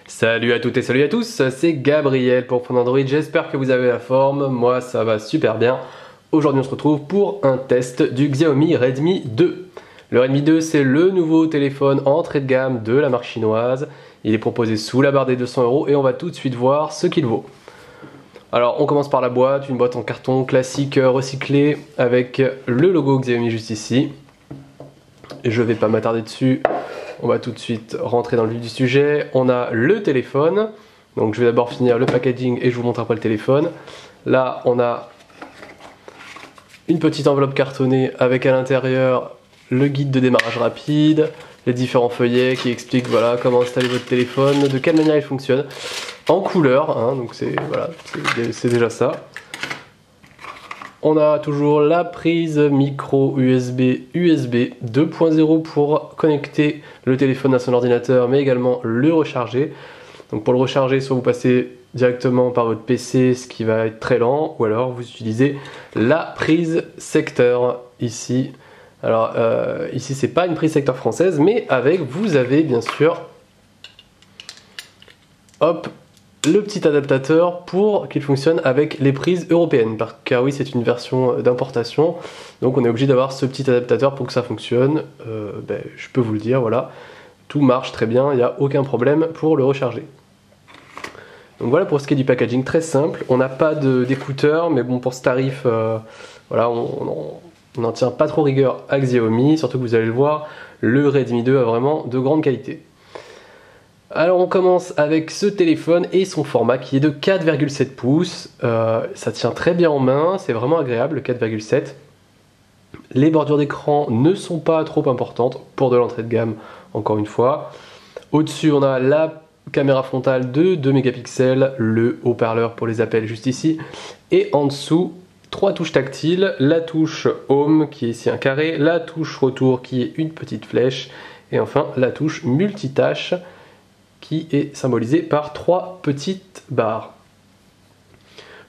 Salut à toutes et salut à tous, c'est Gabriel pour Phone Android, j'espère que vous avez la forme, moi ça va super bien. Aujourd'hui on se retrouve pour un test du Xiaomi Redmi 2. Le Redmi 2 c'est le nouveau téléphone entrée de gamme de la marque chinoise. Il est proposé sous la barre des 200 € et on va tout de suite voir ce qu'il vaut. Alors on commence par la boîte, une boîte en carton classique recyclé avec le logo Xiaomi juste ici. Je vais pas m'attarder dessus. On va tout de suite rentrer dans le vif du sujet. On a le téléphone. Donc je vais d'abord finir le packaging et je vous montre après le téléphone. Là, on a une petite enveloppe cartonnée avec à l'intérieur le guide de démarrage rapide, les différents feuillets qui expliquent voilà, comment installer votre téléphone, de quelle manière il fonctionne. En couleur, hein, donc c'est voilà, déjà ça. On a toujours la prise micro USB 2.0 pour connecter le téléphone à son ordinateur, mais également le recharger. Donc pour le recharger, soit vous passez directement par votre PC, ce qui va être très lent, ou alors vous utilisez la prise secteur ici. Alors ici c'est pas une prise secteur française, mais vous avez bien sûr, hop, le petit adaptateur pour qu'il fonctionne avec les prises européennes, car oui c'est une version d'importation, donc on est obligé d'avoir ce petit adaptateur pour que ça fonctionne. Je peux vous le dire, voilà, tout marche très bien, il n'y a aucun problème pour le recharger. Donc voilà pour ce qui est du packaging, très simple, on n'a pas d'écouteurs, mais bon pour ce tarif, voilà, on n'en tient pas trop rigueur à Xiaomi, surtout que vous allez le voir, le Redmi 2 a vraiment de grande qualité. Alors on commence avec ce téléphone et son format qui est de 4,7 pouces, ça tient très bien en main, c'est vraiment agréable le 4,7. Les bordures d'écran ne sont pas trop importantes pour de l'entrée de gamme, encore une fois. Au-dessus on a la caméra frontale de 2 mégapixels, le haut-parleur pour les appels juste ici, et en dessous 3 touches tactiles, la touche Home qui est ici un carré, la touche Retour qui est une petite flèche, et enfin la touche multitâche qui est symbolisée par 3 petites barres.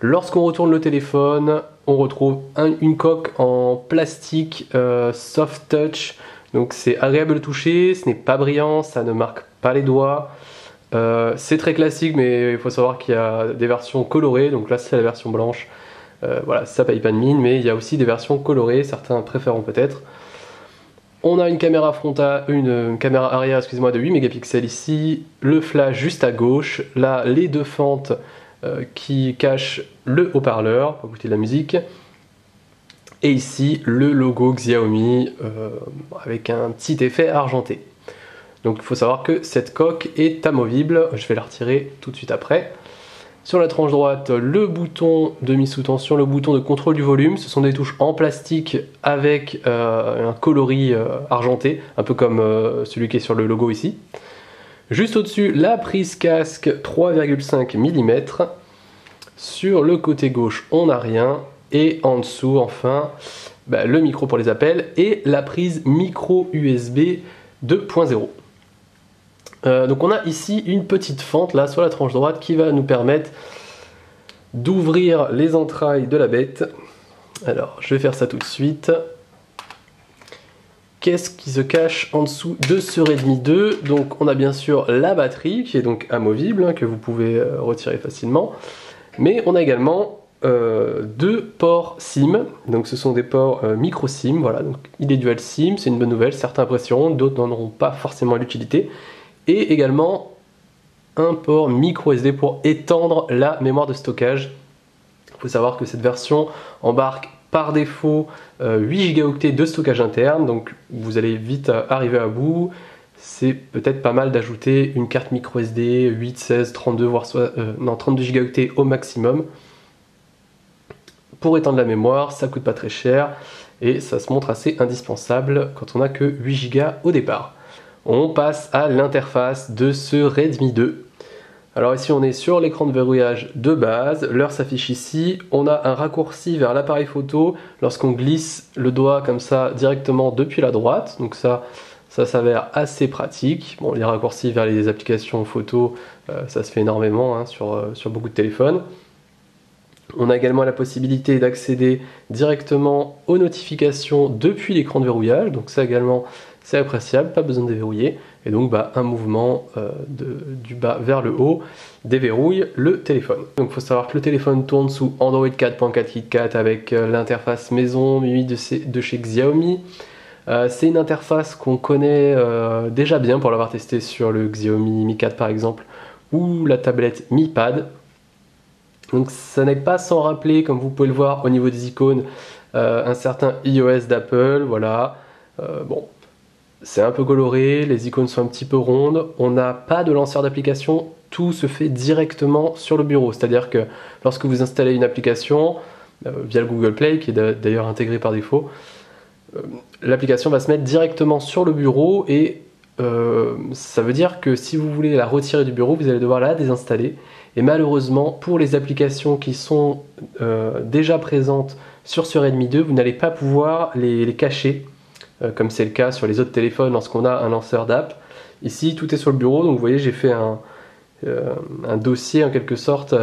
Lorsqu'on retourne le téléphone, on retrouve une coque en plastique soft touch, donc c'est agréable de toucher, ce n'est pas brillant, ça ne marque pas les doigts. C'est très classique, mais il faut savoir qu'il y a des versions colorées, donc là c'est la version blanche, voilà, ça paye pas de mine, mais il y a aussi des versions colorées, certains préféreront peut-être. On a une caméra frontale, une caméra arrière, excusez-moi, de 8 mégapixels ici, le flash juste à gauche, là les deux fentes qui cachent le haut-parleur pour écouter de la musique, et ici le logo Xiaomi avec un petit effet argenté. Donc il faut savoir que cette coque est amovible, je vais la retirer tout de suite après. Sur la tranche droite, le bouton de mise sous tension, le bouton de contrôle du volume, ce sont des touches en plastique avec un coloris argenté, un peu comme celui qui est sur le logo ici. Juste au-dessus, la prise casque 3,5 mm. Sur le côté gauche, on n'a rien. Et en dessous, enfin, le micro pour les appels et la prise micro USB 2.0. Donc on a ici une petite fente là sur la tranche droite qui va nous permettre d'ouvrir les entrailles de la bête. Alors je vais faire ça tout de suite. Qu'est-ce qui se cache en dessous de ce Redmi 2? Donc on a bien sûr la batterie qui est donc amovible, hein, que vous pouvez retirer facilement. Mais on a également 2 ports SIM, donc ce sont des ports micro SIM, voilà, donc il est dual SIM, c'est une bonne nouvelle, certains apprécieront, d'autres n'en auront pas forcément l'utilité. Et également un port micro SD pour étendre la mémoire de stockage. Il faut savoir que cette version embarque par défaut 8 Go de stockage interne, donc vous allez vite arriver à bout. C'est peut-être pas mal d'ajouter une carte micro SD 8, 16, 32, voire 32 Go au maximum. Pour étendre la mémoire, ça coûte pas très cher et ça se montre assez indispensable quand on n'a que 8 Go au départ. On passe à l'interface de ce Redmi 2. Alors ici on est sur l'écran de verrouillage de base, l'heure s'affiche ici, on a un raccourci vers l'appareil photo lorsqu'on glisse le doigt comme ça directement depuis la droite, donc ça s'avère assez pratique. Bon, les raccourcis vers les applications photo, ça se fait énormément hein, sur beaucoup de téléphones. On a également la possibilité d'accéder directement aux notifications depuis l'écran de verrouillage, donc ça également c'est appréciable, pas besoin de déverrouiller. et donc un mouvement du bas vers le haut déverrouille le téléphone. Donc il faut savoir que le téléphone tourne sous Android 4.4 KitKat avec l'interface maison MIUI de chez Xiaomi. C'est une interface qu'on connaît déjà bien pour l'avoir testé sur le Xiaomi Mi 4 par exemple, ou la tablette Mi Pad. Donc ça n'est pas sans rappeler, comme vous pouvez le voir au niveau des icônes, un certain iOS d'Apple, voilà. Bon, c'est un peu coloré, les icônes sont un petit peu rondes, on n'a pas de lanceur d'application, tout se fait directement sur le bureau. C'est-à-dire que lorsque vous installez une application, via le Google Play, qui est d'ailleurs intégré par défaut, l'application va se mettre directement sur le bureau et ça veut dire que si vous voulez la retirer du bureau, vous allez devoir la désinstaller. Et malheureusement, pour les applications qui sont déjà présentes sur ce Redmi 2, vous n'allez pas pouvoir les cacher, comme c'est le cas sur les autres téléphones lorsqu'on a un lanceur d'app. Ici, tout est sur le bureau, donc vous voyez, j'ai fait un dossier en quelque sorte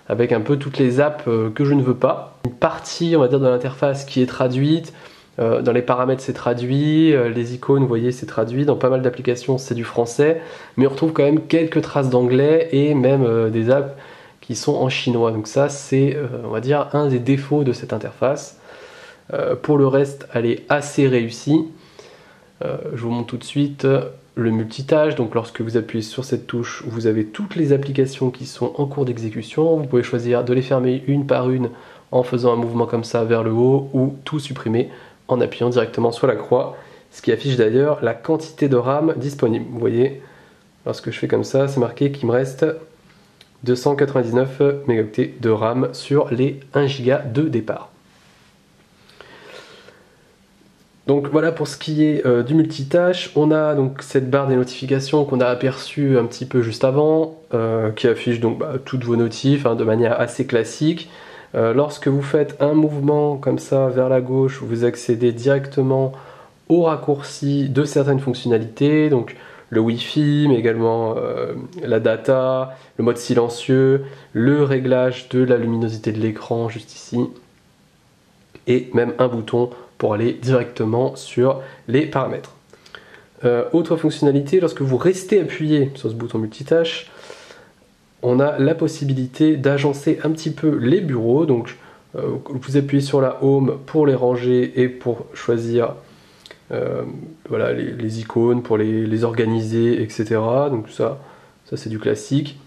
avec un peu toutes les apps que je ne veux pas. Une partie, on va dire, de l'interface qui est traduite. Dans les paramètres c'est traduit, les icônes vous voyez c'est traduit, dans pas mal d'applications c'est du français, mais on retrouve quand même quelques traces d'anglais et même des apps qui sont en chinois. Donc ça c'est on va dire un des défauts de cette interface. Pour le reste elle est assez réussie. Je vous montre tout de suite le multitâche. Donc lorsque vous appuyez sur cette touche, vous avez toutes les applications qui sont en cours d'exécution. Vous pouvez choisir de les fermer une par une en faisant un mouvement comme ça vers le haut ou tout supprimer en appuyant directement sur la croix, ce qui affiche d'ailleurs la quantité de RAM disponible. Vous voyez, lorsque je fais comme ça, c'est marqué qu'il me reste 299 mégaoctets de RAM sur les 1 Go de départ. Donc voilà pour ce qui est du multitâche. On a donc cette barre des notifications qu'on a aperçue un petit peu juste avant, qui affiche donc toutes vos notifs de manière assez classique. Lorsque vous faites un mouvement comme ça vers la gauche, vous accédez directement au raccourci de certaines fonctionnalités, donc le Wi-Fi, mais également la data, le mode silencieux, le réglage de la luminosité de l'écran juste ici, et même un bouton pour aller directement sur les paramètres. Autre fonctionnalité, lorsque vous restez appuyé sur ce bouton multitâche, on a la possibilité d'agencer un petit peu les bureaux. Donc vous appuyez sur la home pour les ranger et pour choisir voilà, les icônes, pour les organiser, etc. Donc ça c'est du classique.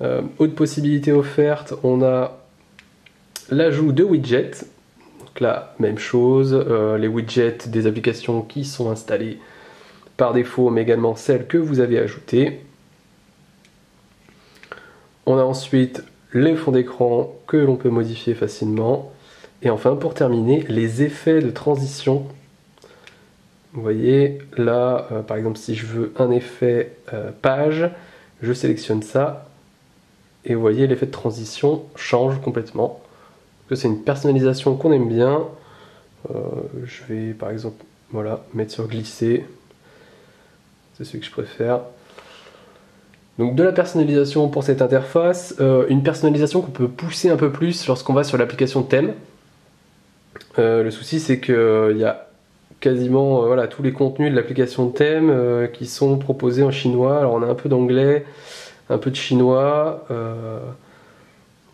Autre possibilité offerte, on a l'ajout de widgets. Donc là, même chose, les widgets des applications qui sont installées par défaut, mais également celles que vous avez ajoutées. On a ensuite les fonds d'écran que l'on peut modifier facilement. Et enfin, pour terminer, les effets de transition. Vous voyez, là, par exemple, si je veux un effet page, je sélectionne ça. Et vous voyez, l'effet de transition change complètement. C'est une personnalisation qu'on aime bien. Je vais, par exemple, voilà, mettre sur glisser. C'est celui que je préfère. Donc de la personnalisation pour cette interface, une personnalisation qu'on peut pousser un peu plus lorsqu'on va sur l'application thème. Le souci c'est qu'il y a quasiment voilà, tous les contenus de l'application thème qui sont proposés en chinois. Alors on a un peu d'anglais, un peu de chinois. Vous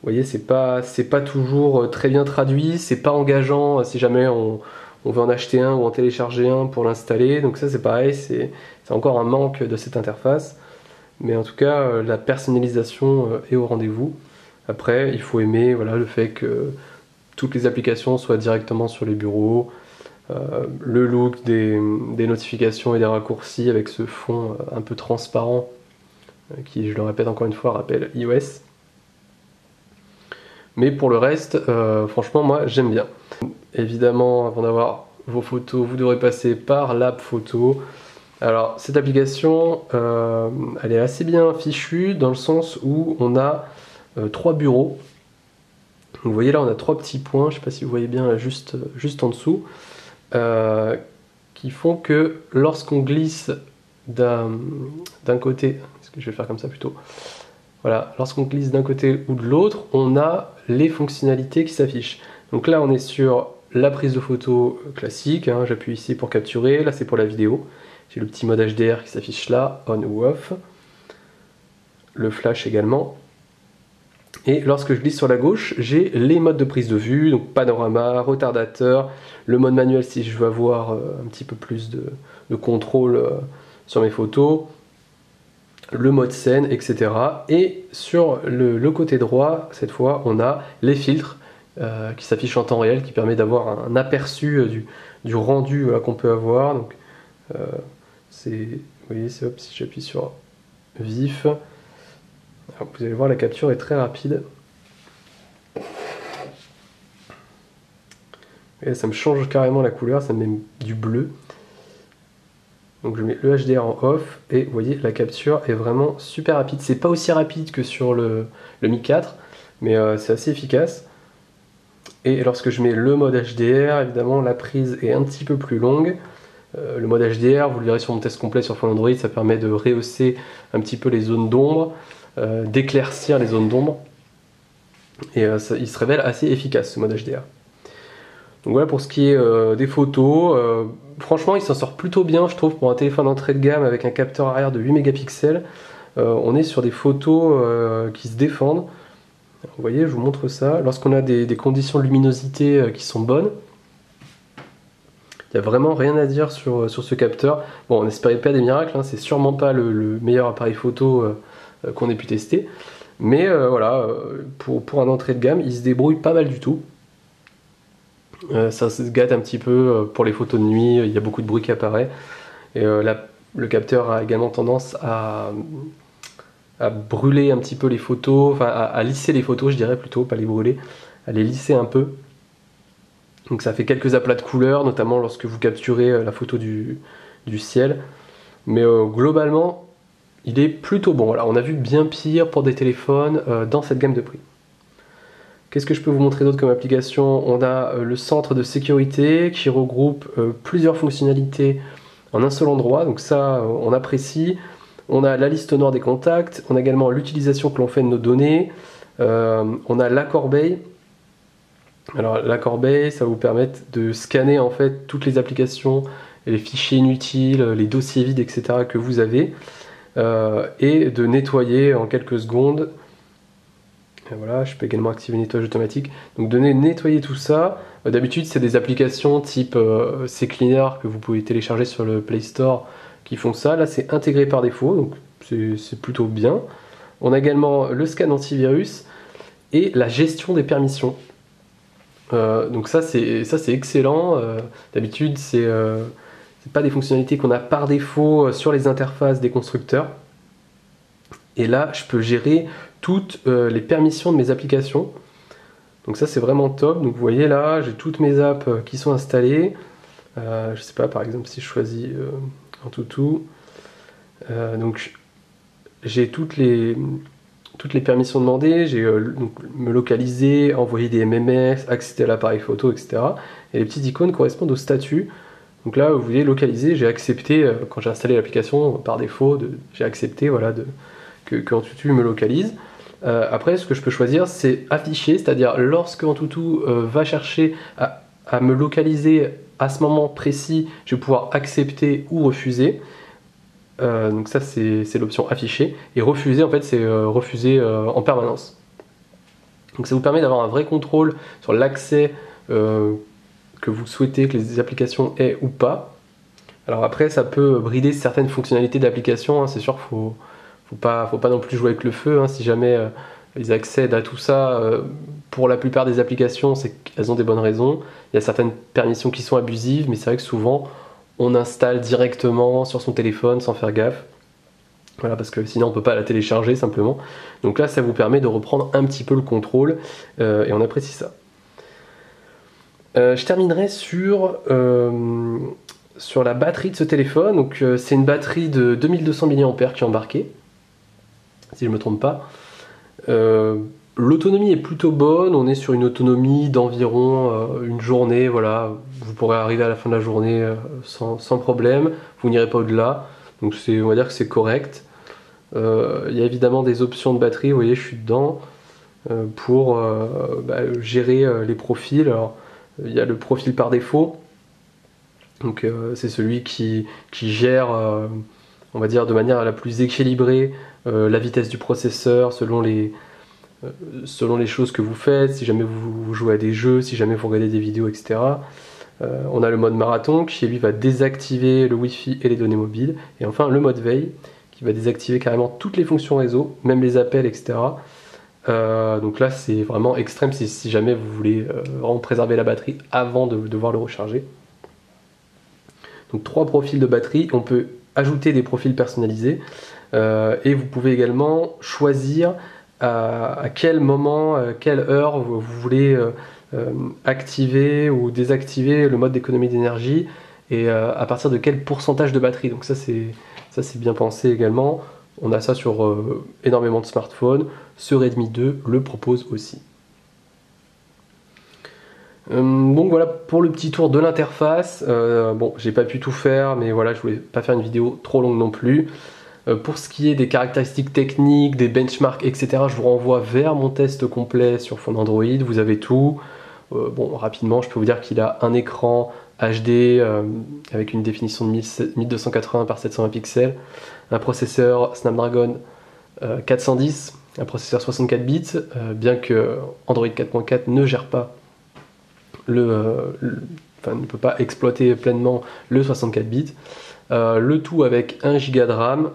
voyez, c'est pas toujours très bien traduit, c'est pas engageant si jamais on veut en acheter un ou en télécharger un pour l'installer. Donc ça c'est pareil, c'est encore un manque de cette interface. Mais en tout cas, la personnalisation est au rendez-vous. Après, il faut aimer voilà, le fait que toutes les applications soient directement sur les bureaux, le look des notifications et des raccourcis avec ce fond un peu transparent qui, je le répète encore une fois, rappelle iOS. Mais pour le reste, franchement, moi, j'aime bien. Évidemment, avant d'avoir vos photos, vous devrez passer par l'app photo. Alors cette application, elle est assez bien fichue dans le sens où on a 3 bureaux. Vous voyez là on a 3 petits points, je ne sais pas si vous voyez bien là, juste en dessous, qui font que lorsqu'on glisse d'un côté, est-ce que je vais faire comme ça plutôt, voilà, lorsqu'on glisse d'un côté ou de l'autre, on a les fonctionnalités qui s'affichent. Donc là on est sur la prise de photo classique, j'appuie ici pour capturer, là c'est pour la vidéo. J'ai le petit mode HDR qui s'affiche là, on ou off. Le flash également. Et lorsque je glisse sur la gauche, j'ai les modes de prise de vue, donc panorama, retardateur, le mode manuel si je veux avoir un petit peu plus de contrôle sur mes photos, le mode scène, etc. Et sur le côté droit, cette fois, on a les filtres qui s'affichent en temps réel, qui permet d'avoir un aperçu du rendu qu'on peut avoir. Donc, vous voyez, c'est hop, si j'appuie sur vif, alors, vous allez voir, la capture est très rapide. Et ça me change carrément la couleur, ça me met du bleu. Donc je mets le HDR en off et vous voyez, la capture est vraiment super rapide. C'est pas aussi rapide que sur le Mi 4, mais c'est assez efficace. Et lorsque je mets le mode HDR, évidemment, la prise est un petit peu plus longue. Le mode HDR, vous le verrez sur mon test complet sur Phone Android, ça permet de rehausser un petit peu les zones d'ombre, d'éclaircir les zones d'ombre. Et il se révèle assez efficace ce mode HDR. Donc voilà pour ce qui est des photos. Franchement, il s'en sort plutôt bien, je trouve, pour un téléphone d'entrée de gamme avec un capteur arrière de 8 mégapixels. On est sur des photos qui se défendent. Vous voyez, je vous montre ça. Lorsqu'on a des conditions de luminosité qui sont bonnes, il n'y a vraiment rien à dire sur ce capteur. Bon, on n'espérait pas des miracles, hein, c'est sûrement pas le meilleur appareil photo qu'on ait pu tester. Mais voilà, pour un entrée de gamme, il se débrouille pas mal du tout. Ça se gâte un petit peu pour les photos de nuit, il y a beaucoup de bruit qui apparaît. Et le capteur a également tendance à brûler un petit peu les photos, enfin à lisser les photos, je dirais plutôt, pas les brûler, à les lisser un peu. Donc ça fait quelques aplats de couleurs, notamment lorsque vous capturez la photo du ciel. Mais globalement, il est plutôt bon. Voilà, on a vu bien pire pour des téléphones dans cette gamme de prix. Qu'est-ce que je peux vous montrer d'autre comme application? On a le centre de sécurité qui regroupe plusieurs fonctionnalités en un seul endroit, donc ça on apprécie. On a la liste noire des contacts, on a également l'utilisation que l'on fait de nos données, on a la corbeille. Alors la corbeille, ça va vous permettre de scanner en fait toutes les applications, et les fichiers inutiles, les dossiers vides, etc. que vous avez, et de nettoyer en quelques secondes. Et voilà, je peux également activer le nettoyage automatique. Donc nettoyer tout ça. D'habitude, c'est des applications type CCleaner que vous pouvez télécharger sur le Play Store qui font ça. Là, c'est intégré par défaut, donc c'est plutôt bien. On a également le scan antivirus et la gestion des permissions. Donc ça c'est excellent. D'habitude, c'est pas des fonctionnalités qu'on a par défaut sur les interfaces des constructeurs. Et là, je peux gérer toutes les permissions de mes applications. Donc ça, c'est vraiment top. Donc vous voyez là, j'ai toutes mes apps qui sont installées. Je sais pas, par exemple, si je choisis AnTuTu, donc j'ai toutes les permissions demandées. J'ai me localiser, envoyer des MMS, accéder à l'appareil photo, etc. Et les petites icônes correspondent au statut. Donc là, vous voyez, localiser, j'ai accepté, quand j'ai installé l'application, par défaut, j'ai accepté voilà, que AnTuTu me localise. Après, ce que je peux choisir, c'est afficher, c'est-à-dire lorsque AnTuTu va chercher à me localiser à ce moment précis, je vais pouvoir accepter ou refuser. Donc ça, c'est l'option afficher. Et refuser, en fait, c'est refuser en permanence. Donc ça vous permet d'avoir un vrai contrôle sur l'accès que vous souhaitez que les applications aient ou pas. Alors après, ça peut brider certaines fonctionnalités d'application, hein, c'est sûr qu'il faut pas non plus jouer avec le feu, hein, si jamais ils accèdent à tout ça. Pour la plupart des applications, c'est qu'elles ont des bonnes raisons. Il y a certaines permissions qui sont abusives, mais c'est vrai que souvent on installe directement sur son téléphone sans faire gaffe. Voilà, parce que sinon on ne peut pas la télécharger simplement. Donc là, ça vous permet de reprendre un petit peu le contrôle et on apprécie ça. Je terminerai sur la batterie de ce téléphone. Donc c'est une batterie de 2200 mAh qui est embarquée, si je ne me trompe pas. L'autonomie est plutôt bonne, on est sur une autonomie d'environ une journée, voilà. Vous pourrez arriver à la fin de la journée sans problème, vous n'irez pas au-delà, donc on va dire que c'est correct. Il y a évidemment des options de batterie, vous voyez je suis dedans, pour gérer les profils. Alors, il y a le profil par défaut, Donc c'est celui qui gère, on va dire de manière la plus équilibrée, la vitesse du processeur selon les choses que vous faites, si jamais vous jouez à des jeux, si jamais vous regardez des vidéos, etc. On a le mode marathon qui lui va désactiver le Wi-Fi et les données mobiles. Et enfin le mode veille qui va désactiver carrément toutes les fonctions réseau, même les appels, etc. Donc là c'est vraiment extrême si jamais vous voulez vraiment préserver la batterie avant de devoir le recharger. Donc 3 profils de batterie, on peut ajouter des profils personnalisés et vous pouvez également choisir à quel moment, quelle heure vous voulez activer ou désactiver le mode d'économie d'énergie et à partir de quel pourcentage de batterie. Donc ça c'est bien pensé également. On a ça sur énormément de smartphones. Ce Redmi 2 le propose aussi. Donc voilà pour le petit tour de l'interface. Bon, j'ai pas pu tout faire, mais voilà, je voulais pas faire une vidéo trop longue non plus. Pour ce qui est des caractéristiques techniques, des benchmarks, etc., je vous renvoie vers mon test complet sur Phone Android. Vous avez tout. Bon, rapidement, je peux vous dire qu'il a un écran HD avec une définition de 1280 par 720 pixels, un processeur Snapdragon 410, un processeur 64 bits, bien que Android 4.4 ne gère pas enfin, ne peut pas exploiter pleinement le 64 bits. Le tout avec 1 Go de RAM,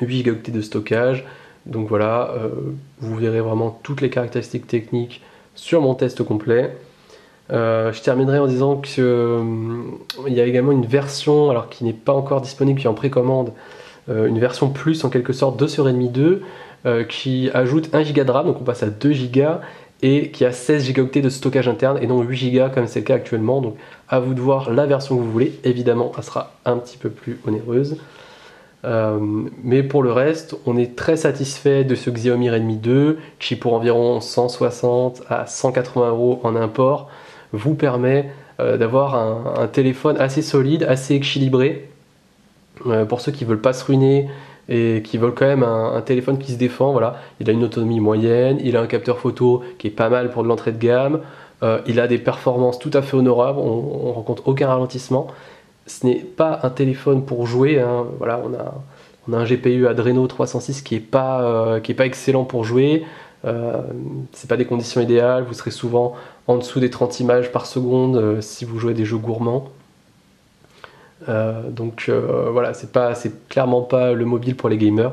8 Go de stockage. Donc voilà, vous verrez vraiment toutes les caractéristiques techniques sur mon test complet. Je terminerai en disant qu'il y a également une version, alors qui n'est pas encore disponible, qui est en précommande, une version plus en quelque sorte de ce Redmi 2 qui ajoute 1 Go de RAM, donc on passe à 2 Go et qui a 16 Go de stockage interne et non 8 Go comme c'est le cas actuellement. Donc à vous de voir la version que vous voulez. Évidemment, elle sera un petit peu plus onéreuse. Mais pour le reste, on est très satisfait de ce Xiaomi Redmi 2 qui pour environ 160 à 180 € en import vous permet d'avoir un téléphone assez solide, assez équilibré pour ceux qui veulent pas se ruiner et qui veulent quand même un téléphone qui se défend. Voilà, il a une autonomie moyenne, il a un capteur photo qui est pas mal pour de l'entrée de gamme, il a des performances tout à fait honorables, on rencontre aucun ralentissement. Ce n'est pas un téléphone pour jouer, hein. Voilà, on a un GPU Adreno 306 qui est pas excellent pour jouer. C'est pas des conditions idéales, vous serez souvent en dessous des 30 images par seconde si vous jouez à des jeux gourmands. Donc voilà, c'est clairement pas le mobile pour les gamers,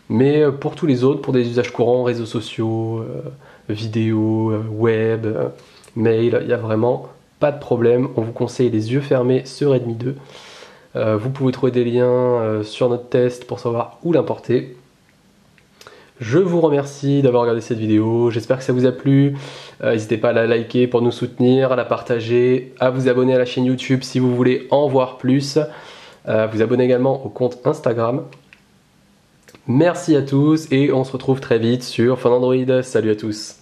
mais pour tous les autres, pour des usages courants, réseaux sociaux, vidéo, web, mail, il n'y a vraiment pas de problème. On vous conseille les yeux fermés ce Redmi 2. Vous pouvez trouver des liens sur notre test pour savoir où l'importer. Je vous remercie d'avoir regardé cette vidéo, j'espère que ça vous a plu. N'hésitez pas à la liker pour nous soutenir, à la partager, à vous abonner à la chaîne YouTube si vous voulez en voir plus, à vous abonner également au compte Instagram. Merci à tous et on se retrouve très vite sur Phone Android. Salut à tous.